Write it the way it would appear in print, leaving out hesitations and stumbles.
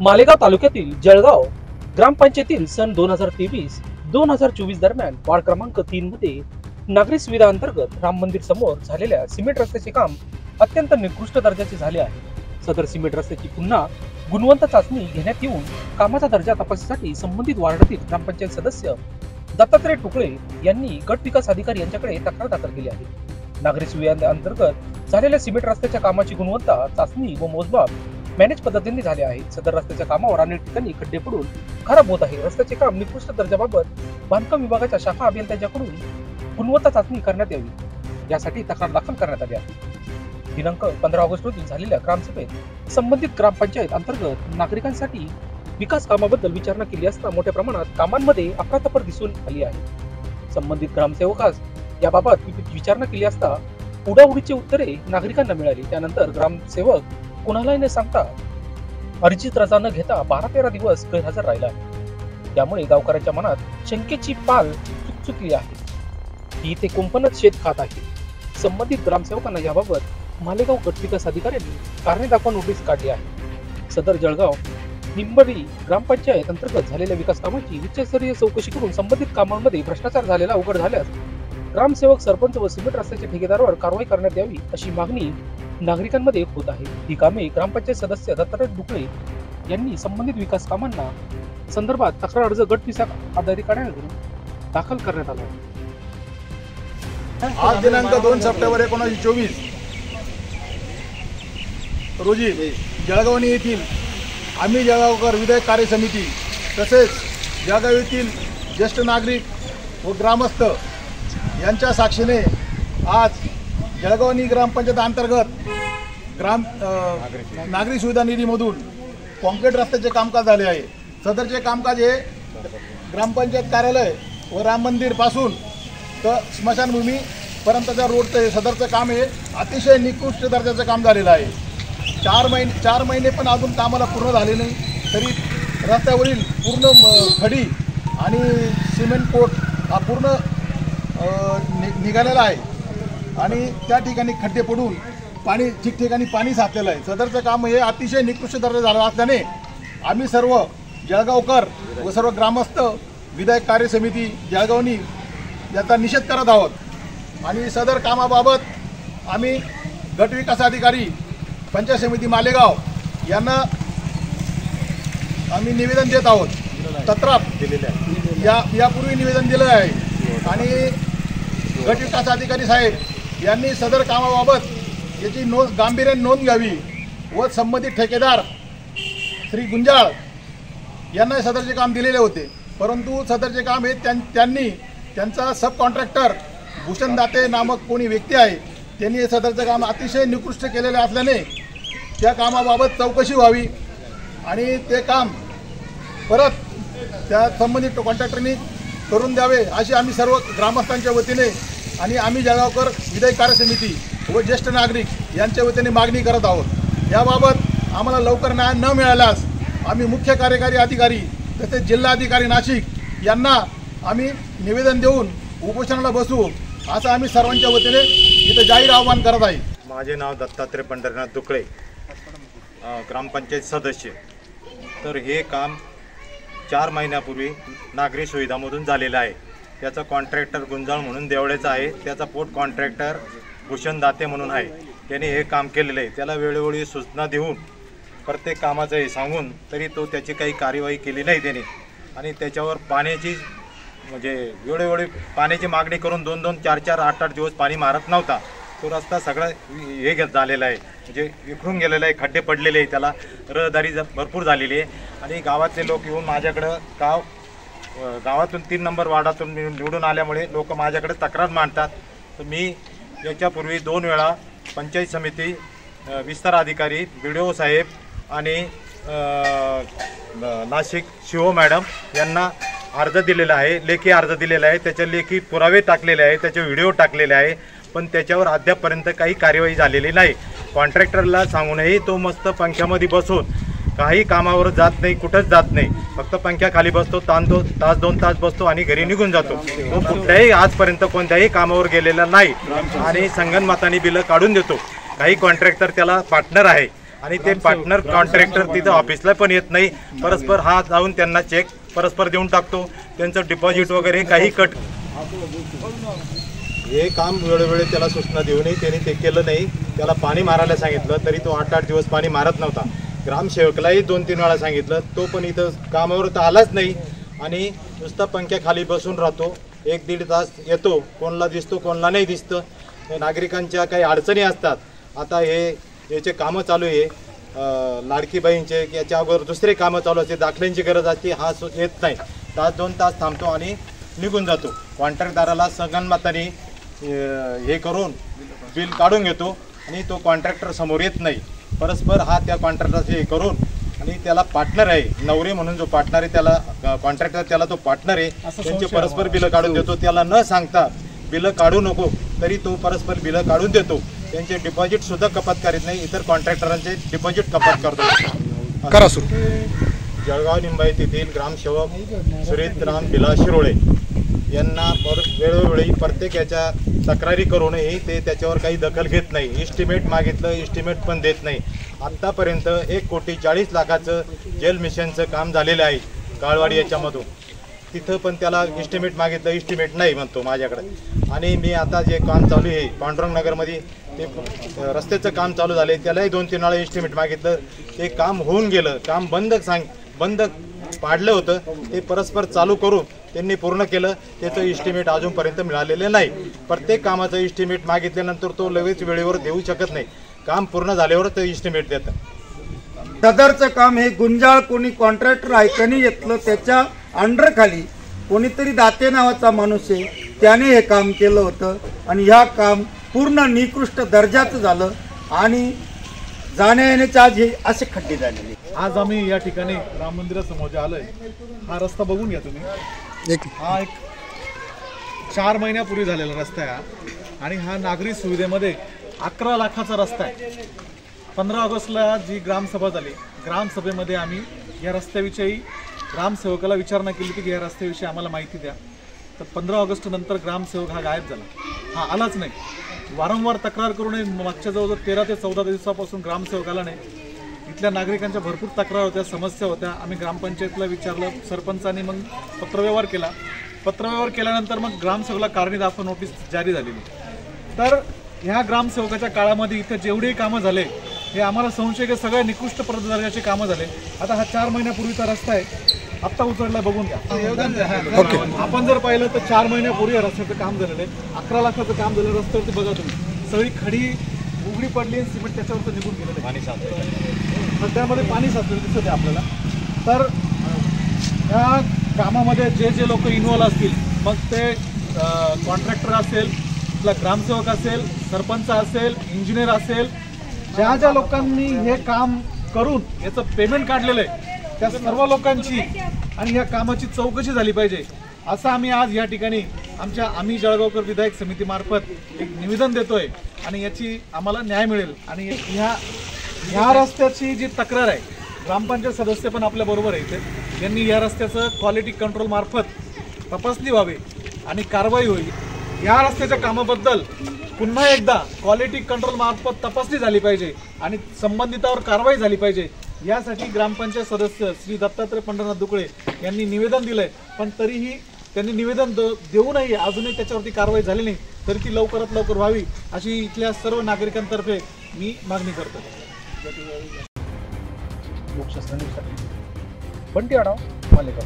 मालेगाव तालुक्यातील जळगाव ग्रामपंचायतील सन 2023-2024 दरम्यान वार्ड क्रमांक 3 मध्ये नागरी सुविधा अंतर्गत राम मंदिर समोर झालेल्या सिमेंट रस्त्याचे काम अत्यंत निकृष्ट दर्जाचे झाले आहे। सदर सिमेंट रस्त्याची पुन्हा गुणवंत चाचणी घेण्यात येऊन कामाचा दर्जा तपासणीसाठी संबंधित वार्डातील ग्रामपंचायत सदस्य दत्तात्रय टुकळे यांनी गट विकास अधिकारी यांच्याकडे तक्रार दाखल केली आहे। नागरी सुविधा अंतर्गत झालेल्या सिमेंट रस्त्याच्या कामाची गुणवत्ता चाचणी व मोजमाप मॅनेज पद्धतीने झाले आहे। सदर रस्त्याच्या कामावर अनेक ठिकाणी खड्डे पडून खराब होत आहे। रस्त्याचे काम निकृष्ट दर्जाबाबत बांधकाम विभागाच्या शाखा अभियंत्यांच्याकडून गुणवत्ता चाचणी करण्यात यावी यासाठी तक्रार दाखल करण्यात आली आहे। दिनांक 15 ऑगस्ट रोजी झालेल्या ग्रामसभेत संबंधित ग्रामपंचायत अंतर्गत नागरिकांसाठी विकास कामाबद्दल विचारणा केली असता मोठ्या प्रमाणात कामांमध्ये अफरातफर दिसून आली आहे। संबंधित ग्रामसेवकास याबाबत विचारणा केली असता उडाउडीची उत्तरे नागरिकांना मिळाली। त्यानंतर ग्रामसेवक कुणालाही न सांगता अर्जित रजा न घेता 12-13 दिवस गैरहजर राहिला आहे। त्यामुळे गावकऱ्यांच्या मनात शंकेची पाल चुकचुकली आहे की ते कुंपणच शेत खात आहे। संबंधित ग्रामसेवकांना याबाबत मालेगाव गट विकास अधिकाऱ्यांनी कारणे दाखवा नोटीस काढली आहे। सदर जळगाव निंबरी ग्रामपंचायत अंतर्गत झालेल्या विकास कामाची उच्चस्तरीय चौकशी करून संबंधित कामांमध्ये भ्रष्टाचार झालेला उघड झाल्यास ग्रामसेवक, सरपंच व सिमेंट रस्त्याच्या ठेकेदारावर कारवाई करण्यात यावी अशी मागणी नागरिकांमध्ये होत आहे। ही कामे ग्रामपंचायत सदस्य दत्तात्रय टुकळे यांनी संबंधित विकास कामांना संदर्भात तक्रार अर्ज गट विकास अधिकाऱ्यांकडून दाखल करण्यात आला आहे। आज दिनांक 2 सप्टेंबर 1924 रोजी जळगावणी येथील आम्ही जळगावकर विधायक कार्य समिती तसेच जळगाव येथील ज्येष्ठ नागरिक व ग्रामस्थ यांच्या साक्षीने आज जळगावणी ग्रामपंचायत अंतर्गत नागरी सुविधा निधीमधून कॉन्क्रीट रस्त्याचे कामकाज झाले आहे। सदरचे कामकाज हे ग्रामपंचायत कार्यालय व राम मंदिर पासून तर स्मशानभूमी पर्यंतच्या रोडचं सदरचं काम हे अतिशय निकृष्ट दर्जाचं काम झालेलं आहे। 4 महिने पण अजून कामाला पूर्ण झाले नाही तरी रस्त्यावरील पूर्ण खडी आणि सिमेंट कोट हा पूर्ण निघालेला आहे आणि त्या ठिकाणी खड्डे पडून पाणी ठिकठिकाणी पाणी साचलेलं आहे। सदरचं काम हे अतिशय निकृष्ट दर्जा झालं असल्याने आम्ही सर्व जळगावकर व सर्व ग्रामस्थ विधायक कार्य समिती जळगावनी याचा निषेध करत आहोत आणि सदर कामाबाबत आम्ही गट विकास अधिकारी पंचायत समिती मालेगाव यांना आम्ही निवेदन देत आहोत। तत्राप यापूर्वी निवेदन दिलं आहे आणि गट विकास अधिकारी साहेब यांनी सदर कामाबाबत याची गांभीर्याने नोंद घ्यावी व संबंधित ठेकेदार श्री गुंजाळ यांना सदरचे काम दिलेले होते, परंतु सदरचे काम हे त्यांनी त्यांचा सब कॉन्ट्रॅक्टर भूषण दाते नामक कोणी व्यक्ती आहे त्यांनी सदरचं काम अतिशय निकृष्ट केलेले असल्याने त्या कामाबाबत चौकशी व्हावी आणि ते काम परत त्या संबंधित कॉन्ट्रॅक्टरनी करून द्यावे अशी आम्ही सर्व ग्रामस्थांच्या वतीने आणि आम्ही जळगावकर विधायक कार्य समिती व ज्येष्ठ नागरिक यांच्या वतीने मागणी करत आहोत। याबाबत आम्हाला लवकर न्याय न मिळाल्यास आम्ही मुख्य कार्यकारी अधिकारी तसेच जिल्हाधिकारी नाशिक यांना आम्ही निवेदन देऊन उपोषणाला बसू असं आम्ही सर्वांच्या वतीने इथं जाहीर आवाहन करत आहे। माझे नाव दत्तात्रय पंढरीनाथ टुकळे, ग्रामपंचायत सदस्य। तर हे काम 4 महिन्यापूर्वी नागरी सुविधामधून झालेलं आहे। त्याचा कॉन्ट्रॅक्टर गुंजाळ म्हणून देवळ्याचा आहे, त्याचा पोट कॉन्ट्रॅक्टर भूषण दाते म्हणून आहे। त्याने हे काम केलेलं आहे। त्याला वेळोवेळी सूचना देऊन प्रत्येक कामाचं हे सांगून तरी तो त्याची काही कार्यवाही केली नाही त्याने आणि त्याच्यावर पाण्याची म्हणजे वेळोवेळी पाण्याची मागणी करून 2-2, 4-4, 8-8 दिवस पाणी मारत नव्हता। तो रस्ता सगळा हे झालेला आहे, म्हणजे विखरून गेलेला आहे, खड्डे पडलेले आहे, त्याला रहदारी भरपूर झालेली आहे आणि गावातले लोक येऊन माझ्याकडं गावातून 3 नंबर वार्डातून निवडून आल्यामुळे लोक माझ्याकडे तक्रार मांडतात। तर मी याच्यापूर्वी 2 वेळा पंचायत समिती विस्तार अधिकारी BDO साहेब आणि नाशिक शिवो मॅडम यांना अर्ज दिलेला आहे, लेखी अर्ज दिलेला आहे, त्याचे लेखी पुरावे टाकलेले आहे, त्याचे व्हिडिओ टाकलेले आहे, पण त्याच्यावर अद्यापपर्यंत काही कार्यवाही झालेली नाही। कॉन्ट्रॅक्टरला सांगूनही तो मस्त पंख्यामध्ये बसून काही कामावर जात नाही, कुठंच जात नाही, फक्त पंख्याखाली बसतो, तास 2 तास बसतो आणि घरी निघून जातो। तो कुठल्याही आजपर्यंत कोणत्याही कामावर गेलेला नाही आणि संगनमताने बिलं काढून देतो। काही कॉन्ट्रॅक्टर त्याला पार्टनर आहे आणि ते पार्टनर कॉन्ट्रॅक्टर तिथं ऑफिसला पण येत नाही. परस्पर हा जाऊन त्यांना चेक परस्पर देऊन टाकतो. त्यांचं डिपॉझिट वगैरे काही कट. हे काम वेळोवेळी त्याला सूचना देऊनही त्यांनी ते केलं नाही. त्याला पाणी मारायला सांगितलं तरी तो 8-8 दिवस पाणी मारत नव्हता. ग्रामसेवकलाही 2-3 वेळा सांगितलं, तो पण इथं कामावर तर आलाच नाही आणि नुसता पंख्याखाली बसून राहतो. 1-1.5 तास येतो, कोणाला दिसतो कोणाला नाही दिसतं. नागरिकांच्या काही अडचणी असतात. आता याचे कामं चालू आहे, लाडकी बहीणचे याच्या अगोदर दुसरे कामं चालू असते, दाखल्यांची गरज असते, हा येत नाही. 1-2 तास थांबतो आणि निघून जातो. कॉन्ट्रॅक्टदाराला संगनमताने हे करून बिल काढून घेतो आणि तो कॉन्ट्रॅक्टर समोर येत नाही. परस्पर हा त्या कॉन्ट्रॅक्टरचे हे करून आणि त्याला पार्टनर आहे, नवरे म्हणून जो पार्टनर आहे त्याला कॉन्ट्रॅक्टर त्याला तो पार्टनर आहे, त्यांचे परस्पर बिलं काढून देतो. त्याला न सांगता बिलं काढू नको तरी तो परस्पर बिलं काढून देतो. त्यांचे डिपॉझिट सुद्धा कपात करीत नाही, इतर कॉन्ट्रॅक्टरांचे डिपॉझिट कपात करतो. करा सुरू. जळगाव निंबाईत येथील ग्रामसेवक सुरेशराम बिला शिरोळे यांना वेळोवेळी प्रत्येक याच्या तक्रारी करूनही ते त्याच्यावर काही दखल घेत नाही. इस्टिमेट मागितलं, इस्टिमेट पण देत नाही. आत्तापर्यंत 1,40,00,000 जल मिशनचं काम झालेलं आहे काळवाडी याच्यामधून. तिथं पण त्याला इस्टिमेट मागितलं, इस्टिमेट नाही म्हणतो माझ्याकडे. आणि मी आता जे काम चालू आहे पांडुरंगनगरमध्ये ते रस्त्याचं काम चालू झालं आहे, त्यालाही 2-3 वेळा इस्टिमेट मागितलं. ते काम होऊन गेलं, काम बंद पाडलं होतं, ते परस्पर चालू करून त्यांनी पूर्ण केलं. त्याचं इस्टिमेट अजूनपर्यंत मिळालेलं नाही. प्रत्येक कामाचं इस्टिमेट मागितल्यानंतर तो लगेच वेळेवर देऊ शकत नाही. काम पूर्ण झाल्यावर ते इस्टिमेट देतं. सदरचं काम हे गुंजाळ कोणी कॉन्ट्रॅक्टर आहे त्यांनी घेतलं, त्याच्या अंडरखाली कोणीतरी दाते नावाचा माणूस आहे त्याने हे काम केलं होतं आणि ह्या काम पूर्ण निकृष्ट दर्जाचं झालं आणि जाण्या येण्याचे आज हे असे खड्डे झालेले. आज आम्ही या ठिकाणी राम मंदिरासमोर जे आलोय, हा रस्ता बघून घ्या तुम्ही. हा एक 4 महिन्यापूर्वी झालेला रस्ता आहे हा आणि हा नागरी सुविधेमध्ये 11 लाखाचा रस्ता आहे. 15 ऑगस्टला जी ग्रामसभा झाली, ग्रामसभेमध्ये आम्ही या रस्त्याविषयी ग्रामसेवकाला विचारणा केली होती की या रस्त्याविषयी आम्हाला माहिती द्या. तर 15 ऑगस्ट नंतर ग्रामसेवक हा गायब झाला, हा आलाच नाही. वारंवार तक्रार करूनही मागच्या जवळजवळ 13 ते 14 दिवसापासून ग्रामसेवक आला नाही. इथल्या नागरिकांच्या भरपूर तक्रार होत्या, समस्या होत्या. आम्ही ग्रामपंचायतीला विचारलं, सरपंचांनी मग पत्रव्यवहार केला. पत्रव्यवहार केल्यानंतर मग ग्रामसेवकाला कारणी दाखवा नोटीस जारी झालेली. तर ह्या ग्रामसेवकाच्या काळामध्ये इथं जेवढेही कामं झाले हे आम्हाला संशय की सगळ्या निकृष्ट दर्जाचे कामं झाले. आता हा 4 महिन्यापूर्वीचा रस्ता आहे, आत्ता उचलला बघून घ्या. आपण जर पाहिलं तर 4 महिन्यापूर्वी या रस्त्याचं काम झालेलं आहे. 11 लाखाचं काम झालं. रस्त्यावरती बघा तुम्ही, सगळी खडी उघडी पडली आणि सिमेंट त्याच्यावरती निघून गेलेलं आहे. पाणी साचलेलं, खड्ड्यामध्ये पाणी साचलेलं दिसत आहे आपल्याला. तर या कामामध्ये जे लोक इन्व्हॉल्व असतील, मग ते कॉन्ट्रॅक्टर असेल, आपला ग्रामसेवक असेल, सरपंच असेल, इंजिनियर असेल, ज्या लोकांनी हे काम करून याचं पेमेंट काढलेलं आहे त्या सर्व लोकांची आणि या कामाची चौकशी झाली पाहिजे, असं आम्ही आज या ठिकाणी आम्ही जळगावकर विधायक समितीमार्फत एक निवेदन देतोय आणि याची आम्हाला न्याय मिळेल. आणि ह्या रस्त्याची जी तक्रार आहे, ग्रामपंचायत सदस्य पण आपल्या बरोबर आहे इथे, यांनी या रस्त्याचं क्वालिटी कंट्रोल मार्फत तपासणी व्हावी आणि कारवाई होईल. या रस्त्याच्या कामाबद्दल पुन्हा एकदा क्वालिटी कंट्रोल मार्फत तपासणी झाली पाहिजे आणि संबंधितावर कारवाई झाली पाहिजे. यासाठी ग्रामपंचायत सदस्य श्री दत्तात्रय पंढरनाथ दुकळे यांनी निवेदन दिलंय, पण तरीही त्यांनी निवेदन देऊनही अजूनही त्याच्यावरती कारवाई झाली नाही. तरी ती लवकरात लवकर व्हावी अशी इथल्या सर्व नागरिकांतर्फे मी मागणी करतो. लोकशास्त्र न्यूजसाठी बंटी आढाव, मालेगाव.